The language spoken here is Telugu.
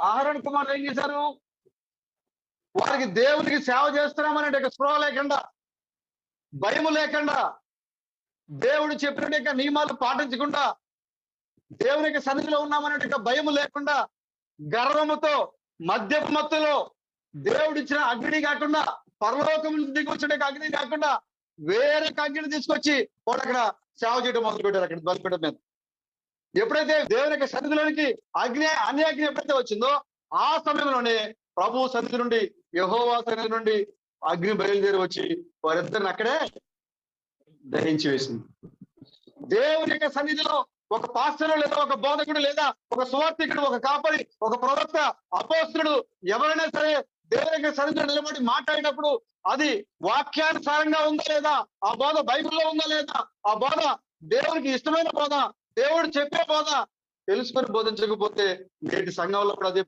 అహరోను కుమారులు ఏం చేశారు? వారికి దేవునికి సేవ చేస్తున్నామనే స్పృహ లేకుండా, భయము లేకుండా, దేవుడు చెప్పిన నియమాలు పాటించకుండా, దేవుని యొక్క సన్నిధిలో ఉన్నామనే భయము లేకుండా, గర్వముతో, మద్యపు మత్తులో, దేవుడిచ్చిన అగ్ని కాకుండా, పరలోకం నుంచి దిగి వచ్చిన అగ్ని కాకుండా, వేరే అగ్ని తీసుకొచ్చి వాడు అక్కడ సేవ చేయడం మొదలు పెట్టారు. అక్కడ బలిపీఠం మీద ఎప్పుడైతే దేవుని యొక్క సన్నిధిలోనికి అన్య అగ్ని ఎప్పుడైతే వచ్చిందో, ఆ సమయంలోనే ప్రభు సన్నిధి నుండి, యెహోవా సన్నిధి నుండి అగ్ని బయలుదేరి వచ్చి వారిద్దరిని అక్కడే దహించి వేసింది. దేవుని యొక్క సన్నిధిలో ఒక పాస్టర్ లేదా ఒక బోధకుడు లేదా ఒక సువార్థికుడు, ఒక కాపరి, ఒక ప్రవక్త, అపోస్తలుడు ఎవరైనా సరే దేవుని యొక్క సన్నిధిలో నిలబడి మాట్లాడినప్పుడు అది వాక్యానుసారంగా ఉందా లేదా, ఆ బోధ బైబిల్లో ఉందా లేదా, ఆ బోధ దేవునికి ఇష్టమైన బోధ, దేవుడు చెప్పే బోధ తెలుసుకొని బోధించకపోతే నేటి సంఘంలో కూడా అదే